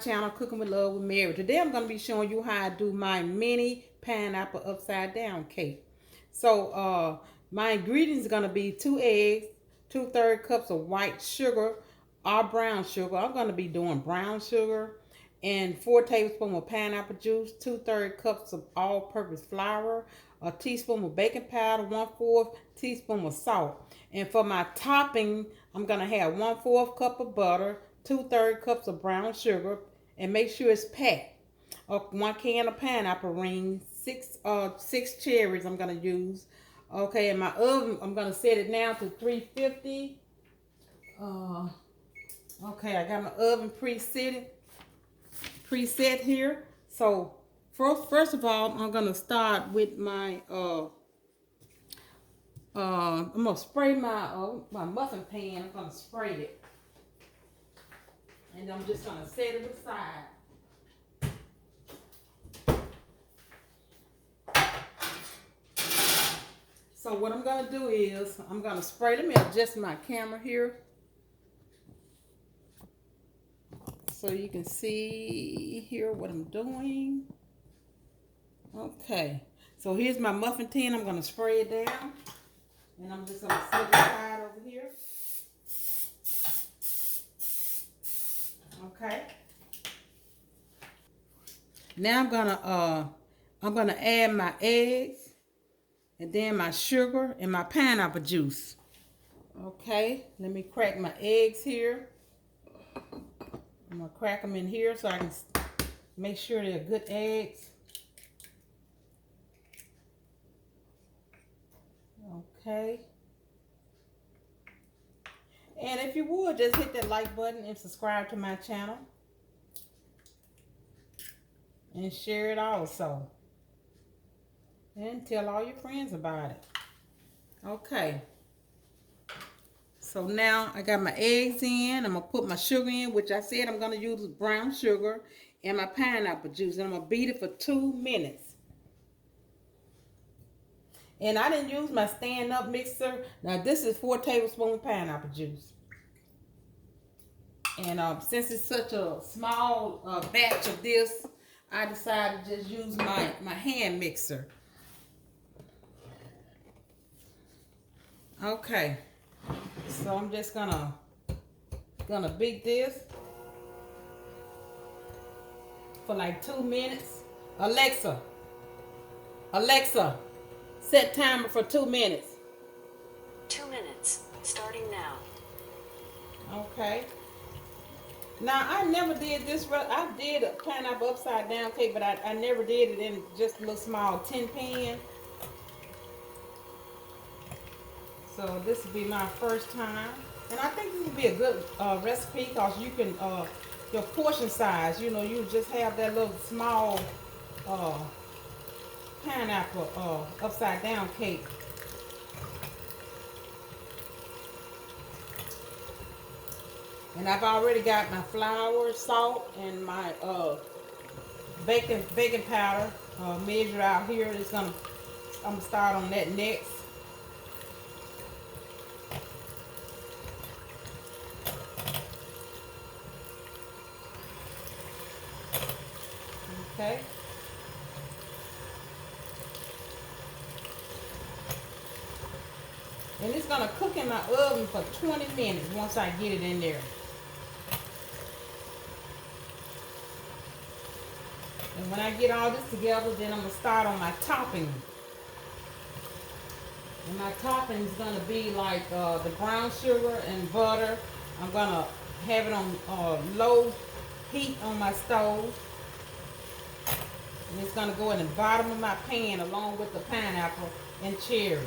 channel, Cooking with Love with Mary. Today I'm going to be showing you how I do my mini pineapple upside down cake. So my ingredients are going to be 2 eggs, 2/3 cups of white sugar or brown sugar. I'm going to be doing brown sugar, and 4 tablespoons of pineapple juice, 2/3 cups of all-purpose flour, a teaspoon of baking powder, 1/4 teaspoon of salt. And for my topping, I'm going to have 1/4 cup of butter, 2/3 cups of brown sugar, and make sure it's packed. 1 can of pineapple rings, six cherries I'm going to use. Okay, in my oven, I'm going to set it down to 350. Okay, I got my oven preset here. So first of all, I'm gonna start with my I'm gonna spray my muffin pan. I'm gonna spray it, and I'm just gonna set it aside. So what I'm gonna do is I'm gonna spray. Let me adjust my camera here so you can see here what I'm doing. Okay, so here's my muffin tin. I'm gonna spray it down, and I'm just gonna set it aside over here. Okay. Now I'm gonna add my eggs, and then my sugar and my pineapple juice. Okay, let me crack my eggs here. I'm gonna crack them in here so I can make sure they're good eggs. Okay. And if you would, just hit that like button and subscribe to my channel. And share it also. And tell all your friends about it. Okay. So now I got my eggs in. I'm going to put my sugar in, which I said I'm going to use brown sugar, and my pineapple juice. And I'm going to beat it for 2 minutes. And I didn't use my stand-up mixer. Now this is 4 tablespoons of pineapple juice. And since it's such a small batch of this, I decided to just use my hand mixer. Okay. So I'm just gonna beat this for like 2 minutes. Alexa, set timer for 2 minutes. 2 minutes, starting now. Okay. Now I never did this. I did a pineapple upside down cake, but I never did it in just a little small tin pan. So this will be my first time, and I think this will be a good recipe because you can your portion size. You know, you just have that little small pineapple upside down cake. And I've already got my flour, salt, and my baking powder measured out here. I'm gonna start on that next. Okay. And it's gonna cook in my oven for 20 minutes once I get it in there. And when I get all this together, then I'm going to start on my topping. And my topping is going to be like the brown sugar and butter. I'm going to have it on low heat on my stove. And it's going to go in the bottom of my pan along with the pineapple and cherry.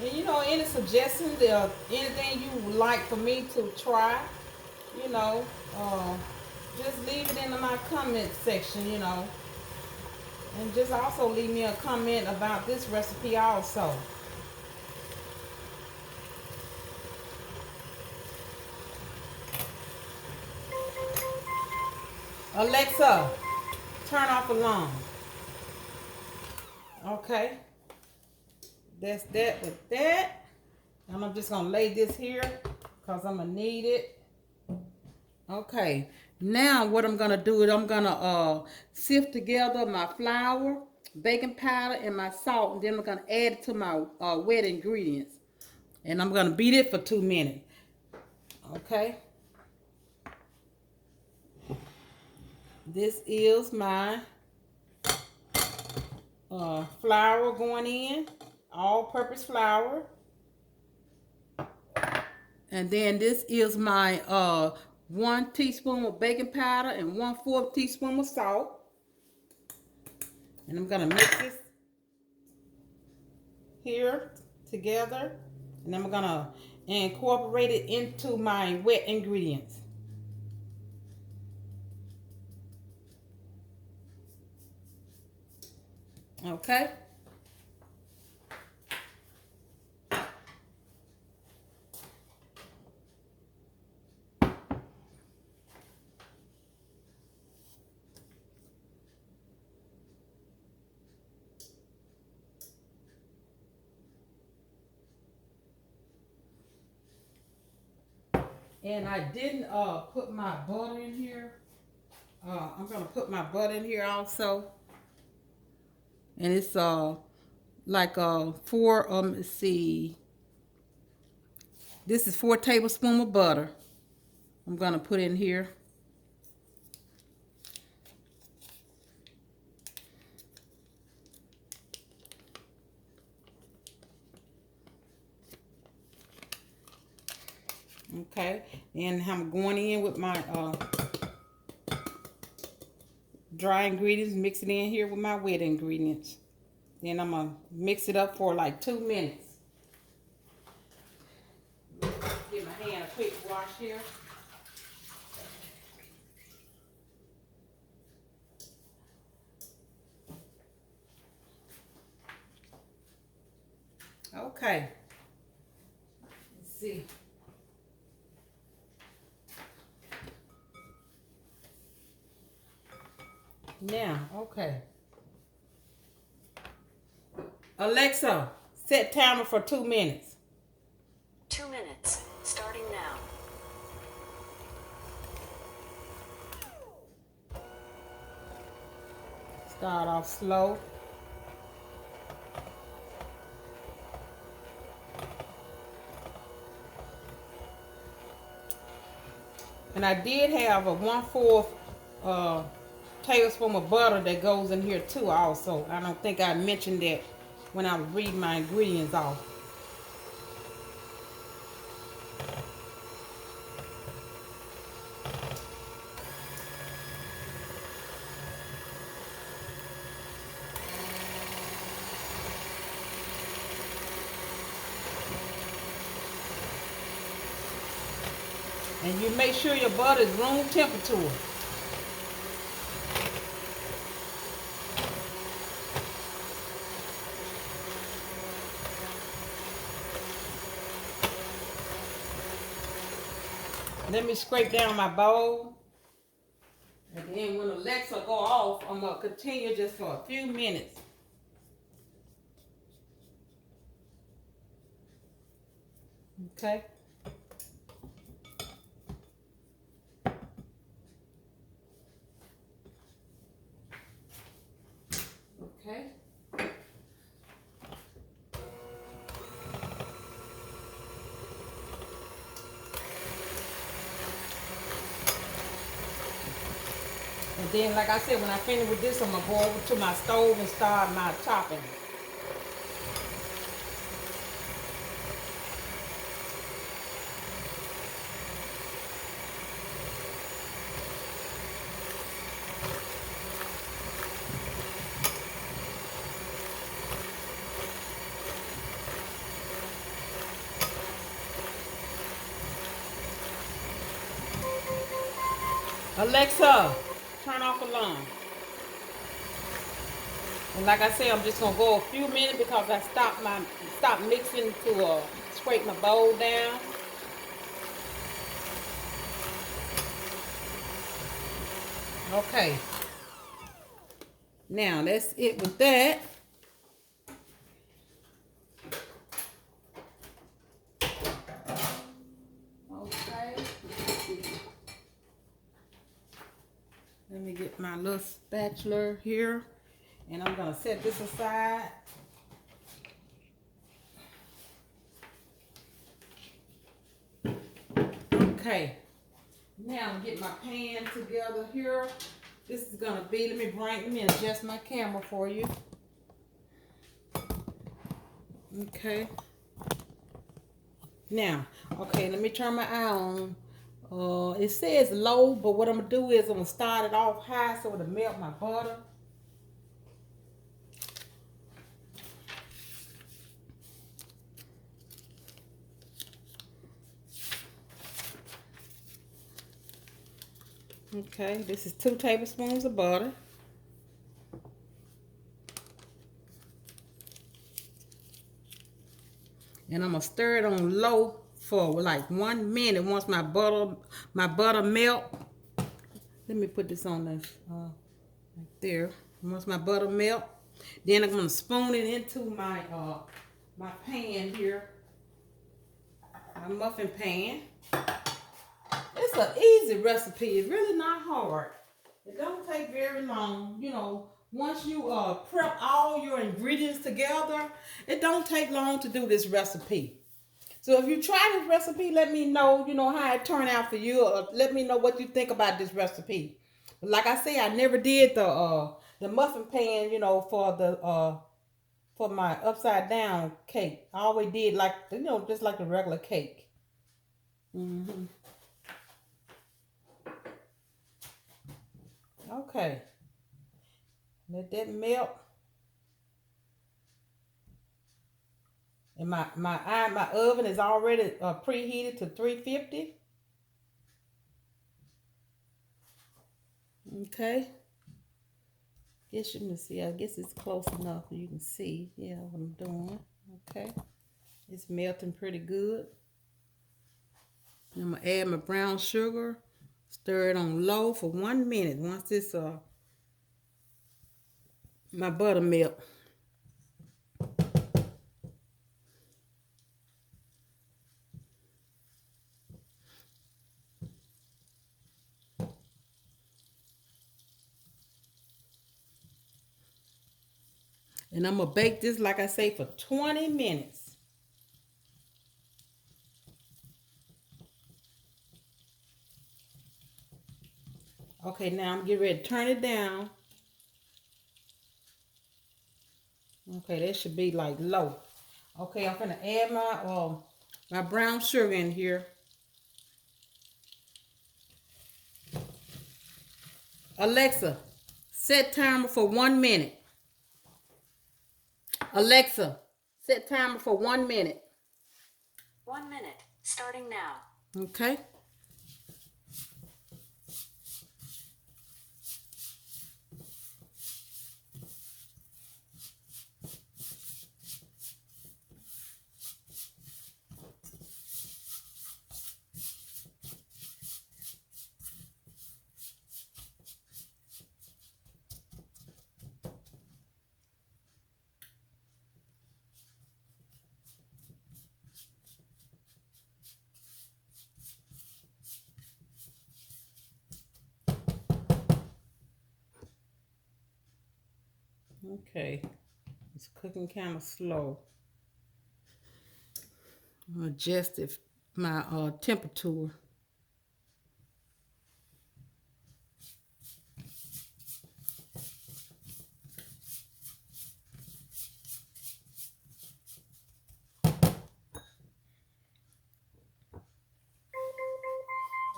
And you know, any suggestions, anything you would like for me to try, you know, just leave it in my comment section, you know. And just also leave me a comment about this recipe also. Alexa, turn off alarm. Okay, that's that with that. And I'm just gonna lay this here because I'm gonna need it. Okay, now what I'm gonna do is I'm gonna sift together my flour, baking powder, and my salt, and then I'm gonna add it to my wet ingredients. And I'm gonna beat it for 2 minutes. Okay, this is my flour going in, all-purpose flour. And then this is my 1 teaspoon of baking powder and 1/4 teaspoon of salt. And I'm gonna mix this here together. And I'm gonna incorporate it into my wet ingredients. Okay. And I didn't put my butter in here. I'm gonna put my butter in here also. And it's like 4 let's see. This is 4 tablespoons of butter. I'm gonna put in here. Okay, and I'm going in with my dry ingredients, mix it in here with my wet ingredients. Then I'm gonna mix it up for like 2 minutes. Give my hand a quick wash here. Okay, let's see. Now, okay. Alexa, set timer for 2 minutes. 2 minutes, starting now. Start off slow. And I did have a 1/4 tablespoon of butter that goes in here too also. I don't think I mentioned that when I was reading my ingredients off. And you make sure your butter is room temperature. Let me scrape down my bowl. And then when Alexa go off, I'm going to continue just for a few minutes. Okay. Okay. And then, like I said, when I finish with this, I'm going to go over to my stove and start my chopping. Alexa, turn off alarm. And like I said, I'm just gonna go a few minutes because I stopped mixing to scrape my bowl down. Okay. Now that's it with that. get my little spatula here, and I'm gonna set this aside. Okay, now I'm get my pan together here. This is gonna be, let me adjust my camera for you. Okay. Now, okay, let me turn my eye on. It says low, but what I'm gonna do is I'm gonna start it off high so it'll melt my butter. Okay, this is 2 tablespoons of butter. And I'm gonna stir it on low for like 1 minute. Once my butter melt. Let me put this on this right there. Once my butter melt, then I'm gonna spoon it into my my pan here, my muffin pan. It's an easy recipe. It's really not hard. It don't take very long. You know, once you prep all your ingredients together, it don't take long to do this recipe. So if you try this recipe, let me know, you know, how it turned out for you, or let me know what you think about this recipe. Like I say, I never did the muffin pan, you know, for my upside down cake. I always did like, you know, just like the regular cake. hmm Okay, let that melt. And my oven is already preheated to 350. Okay. Guess you can see. I guess it's close enough so you can see. Yeah, what I'm doing. Okay. It's melting pretty good. I'm gonna add my brown sugar. Stir it on low for 1 minute. Once this my butter melt. And I'm gonna bake this, like I say, for 20 minutes. Okay, now I'm getting ready to turn it down. Okay, that should be like low. Okay, I'm gonna add my brown sugar in here. Alexa, set timer for 1 minute. Alexa, set timer for 1 minute. 1 minute, starting now. Okay. Okay. It's cooking kind of slow. I'm gonna adjust my temperature.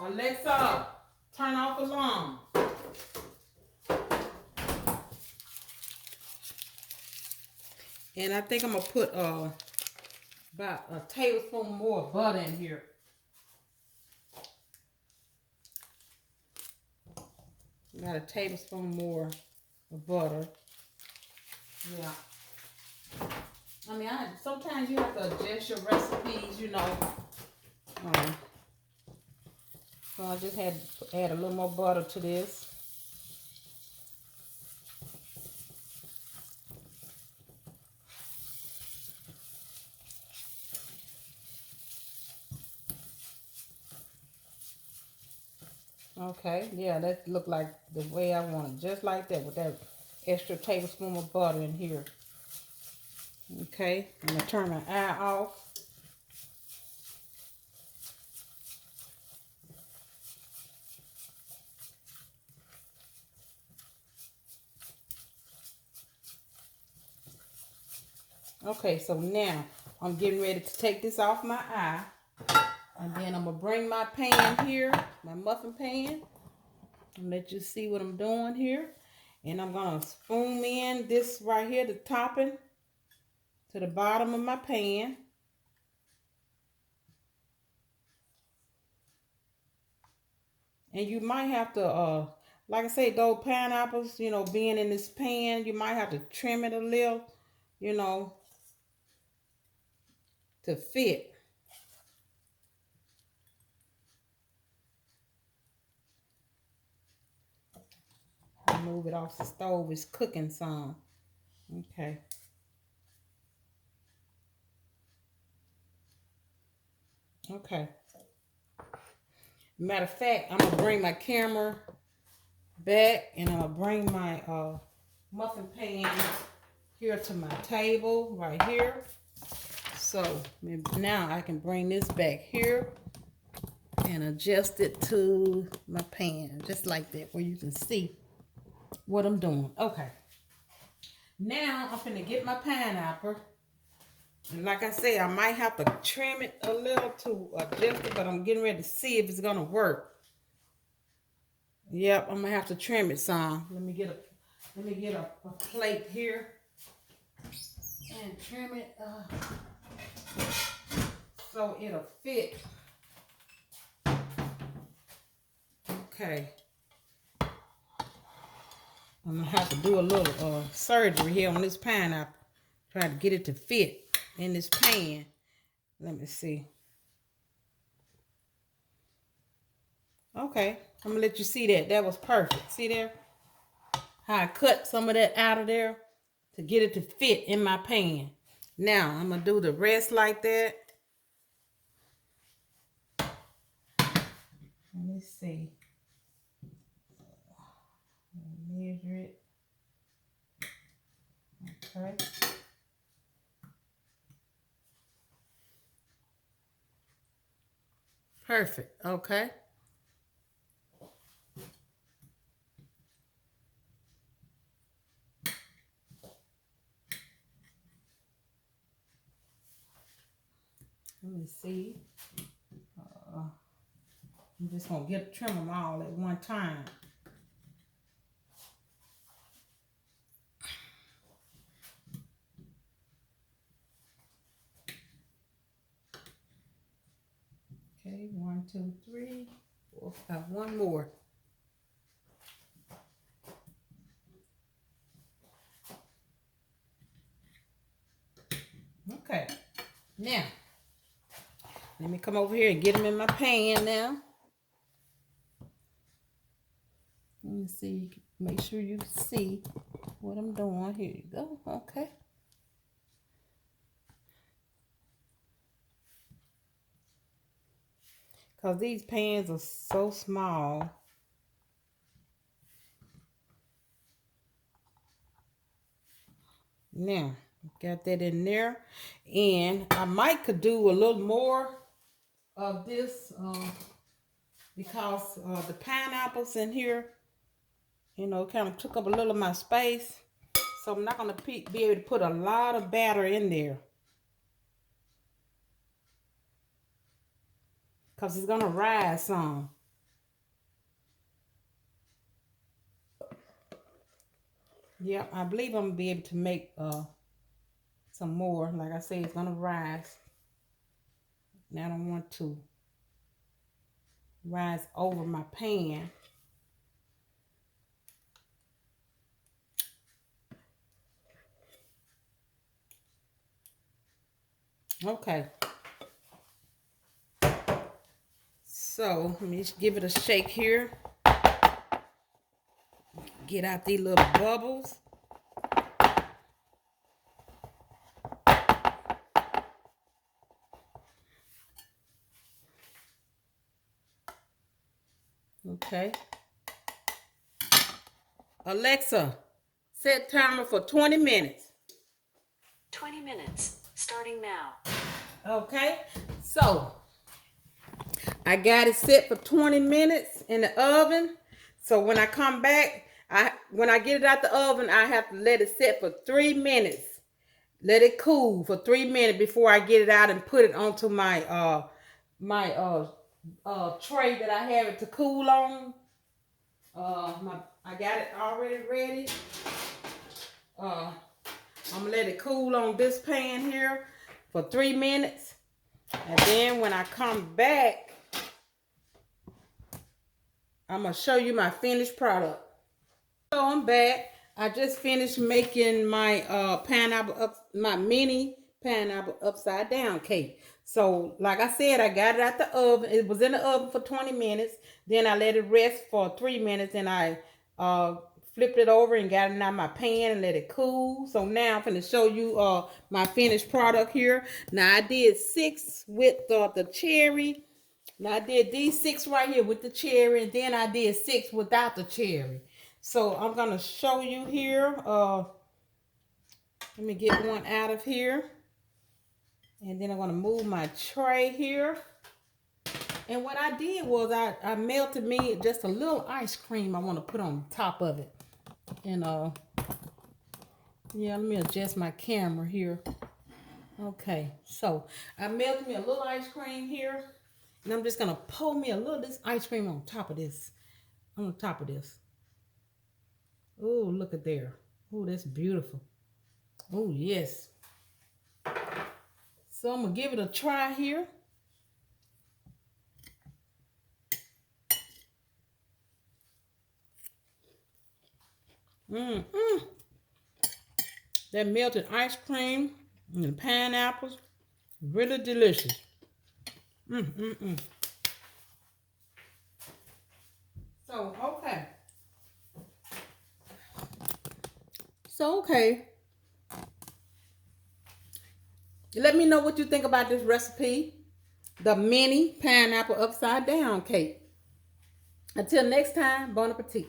Alexa, turn off alarm. And I think I'm gonna put about a tablespoon more butter in here. About a tablespoon more of butter. Yeah. I mean, sometimes you have to adjust your recipes, you know. So I just had to add a little more butter to this. Okay, yeah, that look like the way I want it, just like that, with that extra tablespoon of butter in here. Okay, I'm gonna turn my eye off. Okay, so now I'm getting ready to take this off my eye. And then I'm going to bring my pan here, my muffin pan, and let you see what I'm doing here. And I'm going to spoon in this right here, the topping, to the bottom of my pan. And you might have to, like I say, those pineapples, being in this pan, you might have to trim it a little, you know, to fit. Move it off the stove. It's cooking some. Okay. Okay. Matter of fact, I'm gonna bring my camera back and I'm gonna bring my muffin pan here to my table right here. So now I can bring this back here and adjust it to my pan just like that, where you can see what I'm doing. Okay. Now I'm gonna get my pineapple. And like I said, I might have to trim it a little to adjust it, but I'm getting ready to see if it's gonna work. Yep, I'm gonna have to trim it some. Let me get a plate here and trim it so it'll fit. Okay. I'm gonna have to do a little surgery here on this pineapple. Try to get it to fit in this pan. Let me see. Okay, I'm gonna let you see that. That was perfect. See there? How I cut some of that out of there to get it to fit in my pan. Now I'm gonna do the rest like that. Let me see. Measure it. Okay. Perfect. Okay. Let me see. I'm just gonna trim them all at one time. Okay, 1, 2, 3, 4, 5. One more. Okay. Now, let me come over here and get them in my pan now. Let me see. Make sure you see what I'm doing. Here you go. Okay. Because these pans are so small. Now, got that in there. And I might could do a little more of this because the pineapples in here, kind of took up a little of my space. So I'm not going to be able to put a lot of batter in there, because it's going to rise some. Yeah, I believe I'm going to be able to make some more. Like I say, it's going to rise. Now I don't want to rise over my pan. Okay. So let me just give it a shake here. Get out these little bubbles. Okay. Alexa, set timer for 20 minutes. 20 minutes, starting now. Okay. So I got it set for 20 minutes in the oven. So when I come back, when I get it out the oven, I have to let it set for 3 minutes. Let it cool for 3 minutes before I get it out and put it onto my tray that I have it to cool on. I got it already ready. I'm gonna let it cool on this pan here for 3 minutes, and then when I come back, I'm gonna show you my finished product. So I'm back. I just finished making my my mini pineapple upside down cake. So like I said, I got it out the oven. It was in the oven for 20 minutes. Then I let it rest for 3 minutes, and I uh flipped it over and got it out of my pan and let it cool. So now I'm gonna show you my finished product here. Now I did 6 with the cherry. Now I did these 6 right here with the cherry, and then I did 6 without the cherry. So I'm gonna show you here. Let me get one out of here, and then I'm gonna move my tray here. And what I did was I melted me just a little ice cream I want to put on top of it. And yeah, let me adjust my camera here. Okay, so I melted me a little ice cream here, and I'm just gonna pour me a little of this ice cream on top of this. On top of this. Oh, look at there. Oh, that's beautiful. Oh, yes. So I'm going to give it a try here. Mm-mm. That melted ice cream and the pineapples, really delicious. Mm-mm-mm. So, okay. Okay. Let me know what you think about this recipe. The mini pineapple upside down cake. Until next time, bon appetit.